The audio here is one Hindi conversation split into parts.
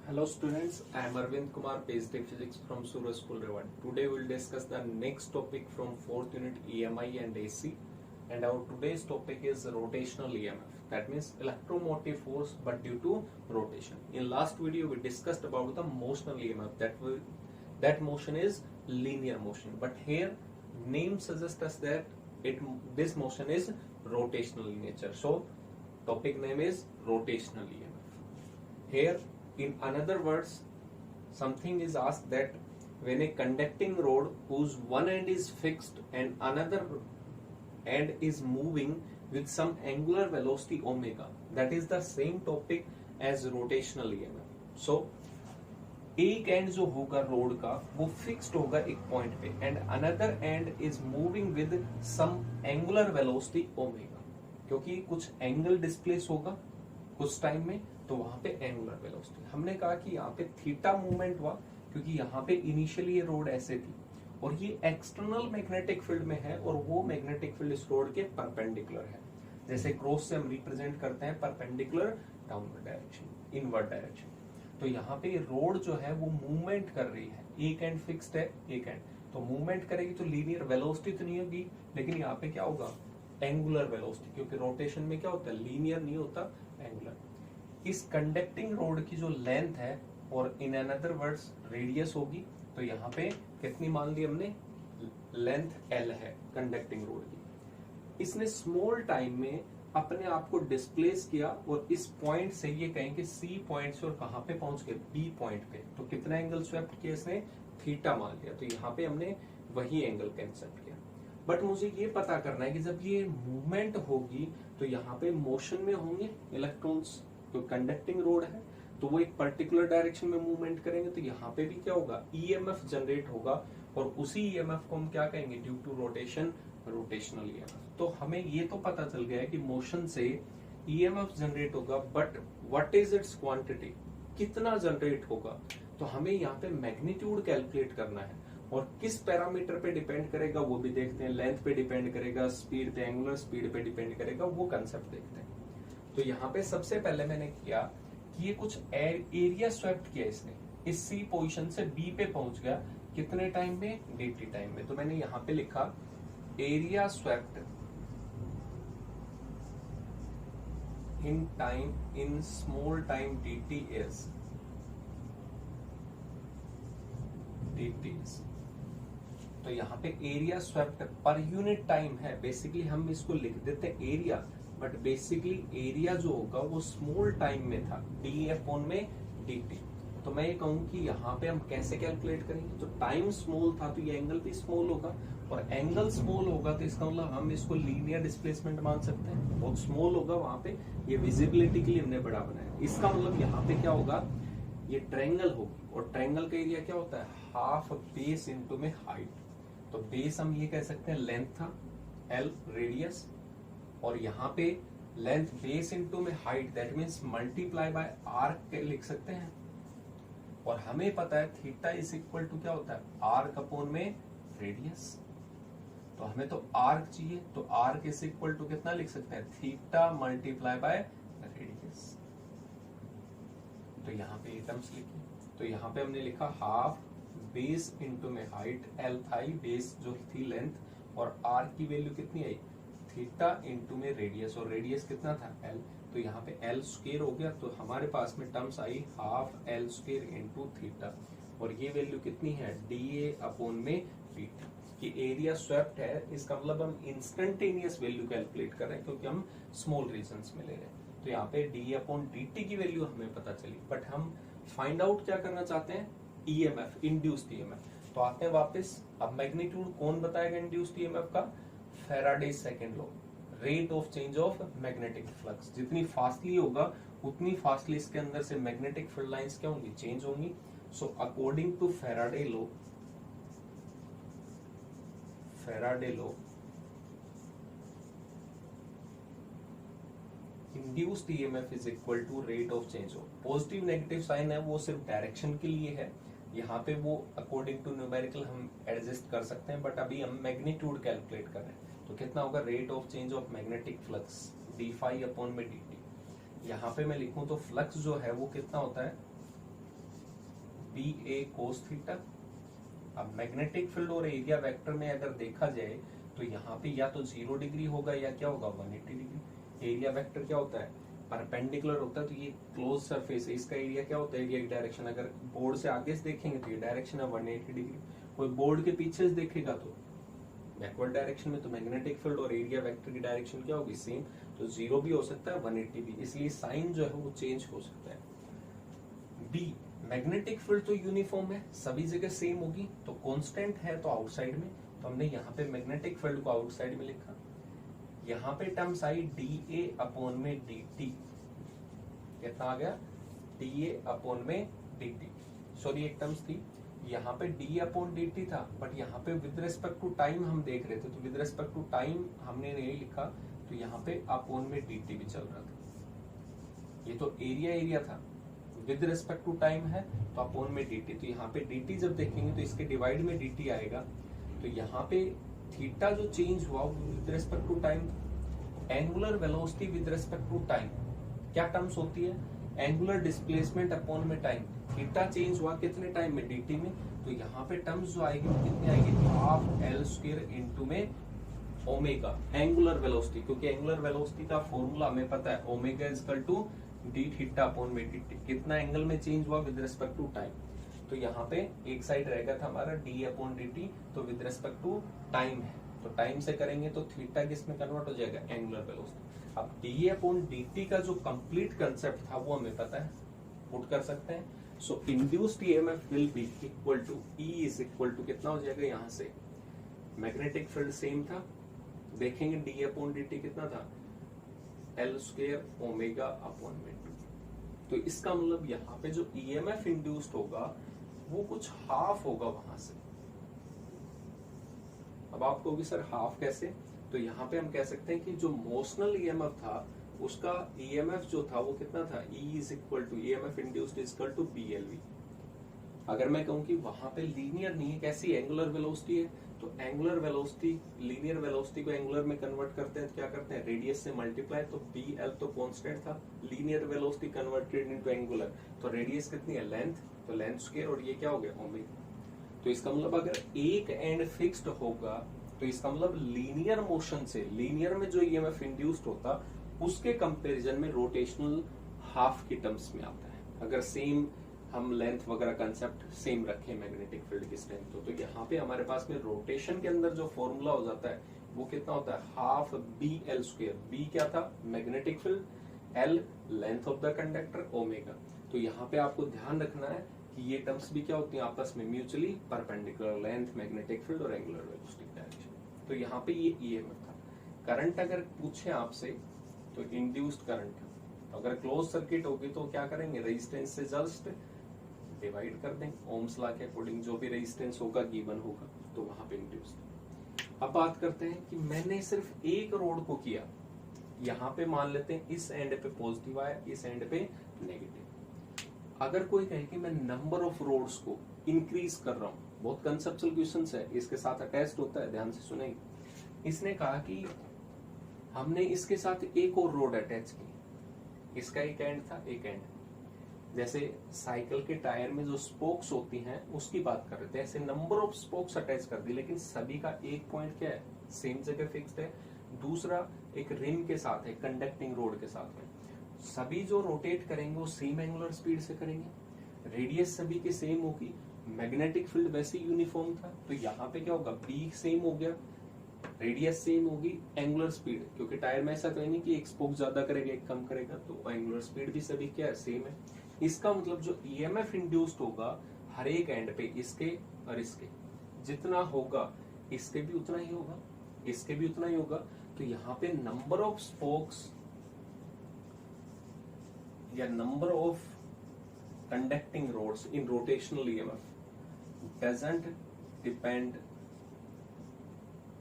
Hello students, I am Arvind Kumar, PhD Physics from Suraj School Rewan. Today we will discuss the next topic from 4th unit EMI and AC, and our today's topic is rotational EMF. That means electromotive force but due to rotation. In last video we discussed about the motional EMF. That motion is linear motion, but here name suggests us that this motion is rotational in nature. So topic name is rotational EMF. Here in another words, something is asked that when a conducting rod whose one end is fixed and another end is moving with some angular velocity omega, that is the same topic as rotational EMF. So एक एंड जो होगा रोड का वो फिक्स्ड होगा एक पॉइंट पे end another end is moving with some angular velocity omega, क्योंकि कुछ एंगल डिस्प्लेस होगा कुछ टाइम में, तो वहां पे एंगुलर वेलोसिटी। हमने कहा कि यहाँ पे थीटा मूवमेंट हुआ क्योंकि यहाँ पे इनिशियली ये रोड ऐसे थी और ये एक्सटर्नल मैग्नेटिक फील्ड में है और वो मैग्नेटिक फील्ड इस रोड के परपेंडिकुलर है। जैसे क्रॉस से हम रिप्रेजेंट करते हैं perpendicular downward direction, inward direction. तो यहाँ पे रोड जो है वो मूवमेंट कर रही है, एक एंड फिक्स्ड है, एक एंड तो मूवमेंट करेगी तो लीनियर वेलोसिटी तो नहीं होगी, लेकिन यहाँ पे क्या होगा एंगुलर वेलोसिटी, क्योंकि रोटेशन में क्या होता है लीनियर नहीं होता एंगुलर। इस कंडक्टिंग रोड की जो लेंथ है और इन अनदर वर्ड्स रेडियस होगी, तो यहाँ पे कितनी मान ली हमने लेंथ एल है कंडक्टिंग रोड की। इसने स्मॉल टाइम में अपने आप को डिस्प्लेस किया और इस पॉइंट से ये कहें कि सी पॉइंट से और कहां पे पहुंच गए बी पॉइंट पे, तो कितना एंगल स्वेप्ट किया इसने थीटा मान लिया, तो यहाँ पे हमने वही एंगल कंसेप्ट किया। बट मुझे ये पता करना है कि जब ये मूवमेंट होगी तो यहाँ पे मोशन में होंगे इलेक्ट्रॉन्स, तो कंडक्टिंग रोड है तो वो एक पर्टिकुलर डायरेक्शन में मूवमेंट करेंगे, तो यहाँ पे भी क्या होगा ईएमएफ जनरेट होगा और उसी ईएमएफ को हम क्या कहेंगे due to rotation, rotational EMF. तो हमें ये तो पता चल गया है कि मोशन से ईएमएफ जनरेट होगा, but what is it's quantity, कितना जनरेट होगा, तो हमें यहाँ पे मैग्नीट्यूड कैलकुलेट करना है और किस पैरामीटर पे डिपेंड करेगा वो भी देखते हैं, लेंथ पे डिपेंड करेगा, स्पीड पे, एंगुलर स्पीड पे डिपेंड करेगा, वो कंसेप्ट देखते हैं। तो यहाँ पे सबसे पहले मैंने किया कि ये कुछ एरिया स्वेप्ट किया इसने, इस सी पोजीशन से बी पे पहुंच गया कितने टाइम में, dt टाइम में। तो मैंने यहाँ पे लिखा area swept in time in small time dt is तो यहाँ पे area swept per unit time है, बेसिकली हम इसको लिख देते हैं एरिया, बट बेसिकली एरिया जो होगा वो स्मॉल टाइम में था डी अपॉन में dt। तो मैं ये कहूँ कि यहाँ पे हम कैसे कैलकुलेट करेंगे, तो टाइम स्मॉल था तो ये एंगल भी स्मॉल होगा और एंगल स्मॉल होगा तो इसका मतलब हम इसको लीनियर डिस्प्लेसमेंट मान सकते हैं, बहुत स्मॉल होगा वहां पे, ये विजिबिलिटी के लिए हमने बड़ा बनाया। इसका मतलब यहाँ पे क्या होगा, ये ट्रायंगल होगी और ट्रायंगल का एरिया क्या होता है हाफ बेस इनटू में हाइट। तो बेस हम ये कह सकते हैं लेंथ था एल, रेडियस, और यहाँ पे लेंथ बेस इनटू में height, that means multiply by arc लिख सकते हैं। और हमें पता है थीटा इज इक्वल टू क्या होता है आर्क अपॉन में रेडियस, तो हमें तो आर्क चाहिए, तो आर्क इज इक्वल टू कितना लिख सकते हैं थीटा मल्टीप्लाई बाय रेडियस। तो यहाँ पे टर्म्स लिखी, तो यहाँ पे हमने लिखा हाफ बेस इनटू में हाइट, एल था बेस जो थी लेंथ, और आर की वैल्यू कितनी आई थीटा इनटू में रेडियस, और रेडियस कितना था एल, तो यहाँ पे एल स्क्वायर हो गया, तो हमारे पास में terms I half L square into theta, और ये वैल्यू कितनी है डी ए अपॉन में बीटा। कि एरिया स्वेप्ट है इसका मतलब हम इंस्टेंटेनियस वैल्यू कैलकुलेट कर रहे हैं क्योंकि हम स्मॉल रीजन्स में ले रहे हैं, तो यहाँ पे डी अपॉन डी टी की वैल्यू हमें पता चली, बट हम फाइंड आउट क्या करना चाहते हैं ईएमएफ, इंड्यूस्ड ईएमएफ। तो आते हैं वापस, अब मैग्नीट्यूड कौन बताएगा इंड्यूस्ड ईएमएफ का, Faraday second law, rate of change of magnetic flux, जितनी फास्टली होगा उतनी फास्टली इसके अंदर से मैग्नेटिक फील्ड लाइंस क्या होंगी चेंज होंगी। So according to Faraday law, induced EMF is equal to rate of change of, positive negative sign है वो सिर्फ डायरेक्शन के लिए है, यहाँ पे वो अकॉर्डिंग टू न्यूमेरिकल हम एडजस्ट कर सकते हैं, बट अभी हम मैग्नीट्यूड कैलकुलेट कर रहे हैं, तो कितना होगा rate of change of magnetic flux d phi upon में डी टी। यहाँ पे मैं लिखूं तो फ्लक्स जो है वो कितना होता है बी ए कोस थीटा। अब मैग्नेटिक फील्ड और एरिया वेक्टर में अगर देखा जाए तो यहाँ पे या तो 0 डिग्री होगा या क्या होगा 180 डिग्री। एरिया वेक्टर क्या होता है, परपेंडिकुलर होता है, तो ये क्लोज सरफेस है, इसका एरिया क्या होता है, एरिया की डायरेक्शन अगर बोर्ड से आगे से देखेंगे तो ये डायरेक्शन है 180 डिग्री। कोई बोर्ड के पीछे से देखेगा तो बैकवर्ड डायरेक्शन में, तो मैग्नेटिक फील्ड और एरिया वेक्टर की डायरेक्शन क्या होगी सेम, तो 0 भी हो सकता है 180 भी, इसलिए साइन जो है वो चेंज हो सकता है। बी, मैग्नेटिक फील्ड तो यूनिफॉर्म है, सभी जगह सेम होगी, तो कांस्टेंट है तो आउटसाइड में, तो हमने यहाँ पे मैग्नेटिक फील्ड को आउटसाइड में लिखा। यहाँ पे terms I D A upon में डी टी, कितना आ गया डी ए अपॉन में डी टी, सॉरी एक टर्म्स थी यहाँ पे डी अपॉन डी टी था, बट यहाँ पे विद रिस्पेक्ट टू टाइम हम देख रहे थे, तो विद रिस्पेक्ट टू टाइम हमने नहीं लिखा, तो यहाँ पे अपॉन में डी टी भी चल रहा था। ये तो एरिया था, विद रिस्पेक्ट टू टाइम है तो अपॉन में डी टी, तो यहाँ पे डी टी जब देखेंगे तो इसके डिवाइड में डी टी आएगा, तो यहाँ पे थीटा जो चेंज हुआ with respect to time. Angular velocity with respect to time क्या टर्म्स होती है, एंगुलर डिस्प्लेसमेंट अपॉन में टाइम। थीटा चेंज हुआ कितने टाइम में, dt में, तो यहाँ पे टर्म्स जो आएगी वो कितनी आएगी, हाफ एल स्क्वायर इनटू में ओमेगा एंगुलर वेलोसिटी, क्योंकि एंगुलर वेलोसिटी का फॉर्मूला हमें पता है omega is equal to d theta upon में dt। कितना एंगल में चेंज हुआ विद रिस्पेक्ट टू टाइम, तो यहाँ पे एक साइड रहेगा था हमारा डी अपॉन dt, तो विद रिस्पेक्ट टू टाइम है, तो टाइम से करेंगे तो थीटा किस में कन्वर्ट हो जाएगा, एंगुलर वेलोसिटी। अब डी अपॉन dt का जो कंप्लीट कंसेप्ट था वो हमें पता है, पुट कर सकते हैं। So induced EMF will be equal to E is equal to कितना हो जाएगा, यहाँ से मैग्नेटिक फील्ड सेम था, देखेंगे डी अपॉन dt कितना था, एल स्क्वायर ओमेगा अपॉन में 2, तो इसका मतलब यहाँ पे जो ईएमएफ इंड्यूस्ड होगा वो कुछ हाफ होगा वहां से। अब आप कहोगे सर हाफ कैसे, तो यहाँ पे हम कह सकते हैं कि जो मोशनल ईएमएफ था उसका ईएमएफ जो था वो कितना था, E is equal to EMF induced is equal to BLV। अगर मैं कहूँ कि वहां पे लीनियर नहीं है, कैसी एंगुलर वेलोसिटी है, तो एंगुलर वेलोसिटी लीनियर वेलोसिटी को एंगुलर में कन्वर्ट करते हैं, क्या करते हैं रेडियस से मल्टीप्लाई, तो BL तो कांस्टेंट था, linear velocity converted into angular, तो रेडियस कितनी है लेंथ, तो लेंथ स्क्वायर, और ये क्या हो गया ओमेगा। तो इसका मतलब अगर एक एंड फिक्स्ड होगा तो इसका मतलब लीनियर मोशन से, लीनियर में जो ईएमएफ इंड्यूस्ड होता उसके कंपैरिजन में रोटेशनल हाफ की टर्म्स में आता है। अगर सेम हम लेंथ वगैरह कंसेप्ट सेम रखें मैग्नेटिक फील्ड की स्ट्रेंथ, तो यहाँ पे हमारे पास में रोटेशन के अंदर जो फॉर्मूला हो जाता है वो कितना होता है, half B L square. B क्या था, magnetic field, L length of the conductor, omega. तो यहाँ पे आपको ध्यान रखना है कि ये टर्म्स भी क्या होती हैं आपस में mutually perpendicular, length magnetic field और एंगुलर वेलोसिटी डायरेक्शन। तो यहाँ पे ये ईएमएफ था। करंट अगर पूछे आपसे तो इंड्यूस्ड करंट, अगर क्लोज सर्किट होगी तो क्या करेंगे, रेजिस्टेंस से जस्ट डिवाइड कर देंगे, ओम्स लॉ के अकॉर्डिंग जो भी रेजिस्टेंस होगा गिवन होगा तो वहां पे इंड्यूस्ड। अब बात करते हैं कि मैंने सिर्फ एक रोड को किया, यहाँ पे मान लेते हैं इस एंड पे पॉजिटिव आया, इस एंड पे नेगेटिव। अगर कोई कहे कि मैं नंबर ऑफ रोड्स को इंक्रीज कर रहा हूँ, बहुत कंसेप्चुअल क्वेश्चन है, इसके साथ अटैच्ड होता है, ध्यान से सुनेंगे। इसने कहा कि हमने इसके साथ एक और रोड अटैच की, इसका एक एंड था एक एंड, जैसे साइकिल के टायर में जो स्पोक्स होती हैं उसकी बात कर रहे थे, ऐसे नंबर ऑफ स्पोक्स अटैच कर दी, लेकिन सभी का एक पॉइंट क्या है, सेम जगह फिक्स्ड है। दूसरा एक रिम के साथ है, कंडक्टिंग रोड के साथ है, सभी जो रोटेट करेंगे वो सेम एंगुलर स्पीड से करेंगे, रेडियस सभी की सेम होगी, मैग्नेटिक फील्ड वैसे यूनिफॉर्म था, तो यहाँ पे क्या होगा, बी सेम हो गया, रेडियस सेम होगी, एंगुलर स्पीड, क्योंकि टायर में ऐसा तो नहीं कि एक स्पोक ज्यादा करेगा एक कम करेगा, तो एंगुलर स्पीड भी सभी क्या है, सेम है। इसका मतलब जो ईएमएफ इंड्यूस्ड होगा हर एक एंड पे, इसके और इसके जितना होगा इसके भी उतना ही होगा, इसके भी उतना ही होगा। तो यहाँ पे नंबर ऑफ स्पोक्स या number of conducting rods in rotational EMF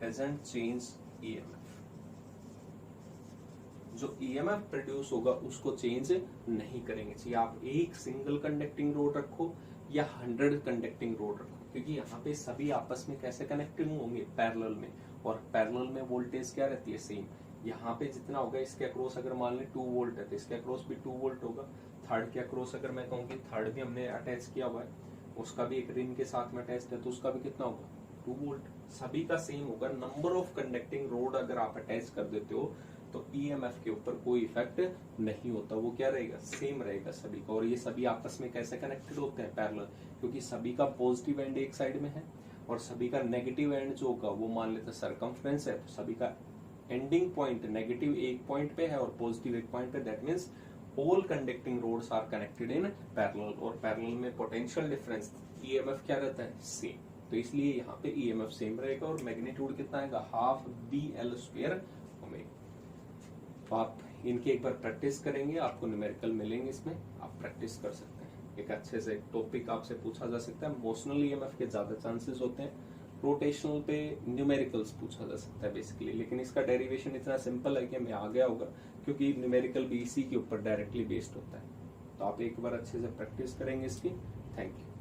doesn't change EMF। जो ईएमएफ प्रोड्यूस होगा उसको चेंज नहीं करेंगे, चाहिए आप एक सिंगल कंडक्टिंग रोड रखो या 100 कंडक्टिंग रोड रखो, क्योंकि यहाँ पे सभी आपस में कैसे कनेक्टिंग होंगे, पैरेलल में, और पैरेलल में वोल्टेज क्या रहती है, सेम। यहाँ पे जितना होगा इसके अक्रॉस अगर मान लें 2 वोल्ट है तो इसके अक्रॉस भी 2 वोल्ट होगा। थर्ड के अक्रॉस अगर मैं कहूँ कि थर्ड भी हमने अटैच किया हुआ है उसका भी एक रिंग के साथ में अटैच है, तो उसका भी कितना होगा 2 वोल्ट। सभी का सेम होगा। नंबर ऑफ कंडक्टिंग रोड अगर आप अटैच कर देते हो तो ईएमएफ के ऊपर कोई इफेक्ट नहीं होता, वो क्या रहेगा, सेम रहेगा सभी का। और ये सभी आपस में कैसे कनेक्टेड होते हैं, पैरेलल, क्योंकि सभी का पॉजिटिव एंड एक साइड में है और सभी का नेगेटिव एंड जो होगा वो मान लेते सर्कमफ्रेंस है, तो सभी का एंडिंग पॉइंट नेगेटिव एक पॉइंट पे है और पॉजिटिव एक पॉइंट पे। That means all conducting rods are connected in parallel, और पैरेलल में पोटेंशियल डिफरेंस ईएमएफ क्या रहता है, सेम। तो इसलिए यहाँ पे ईएमएफ सेम रहेगा और मैग्नीट्यूड कितना आएगा, हाफ BL² ओमेगा। तो आप इनकी एक बार प्रैक्टिस करेंगे, आपको न्यूमेरिकल मिलेंगे, इसमें आप प्रैक्टिस कर सकते हैं। एक अच्छे से टॉपिक आपसे पूछा जा सकता है। मोशनल ईएमएफ के ज्यादा चांसेस होते हैं, रोटेशनल पे न्यूमेरिकल्स पूछा जा सकता है बेसिकली, लेकिन इसका डेरिवेशन इतना सिंपल है कि हमें आ गया होगा, क्योंकि न्यूमेरिकल भी इसी के ऊपर डायरेक्टली बेस्ड होता है। तो आप एक बार अच्छे से प्रैक्टिस करेंगे इसकी। Thank you.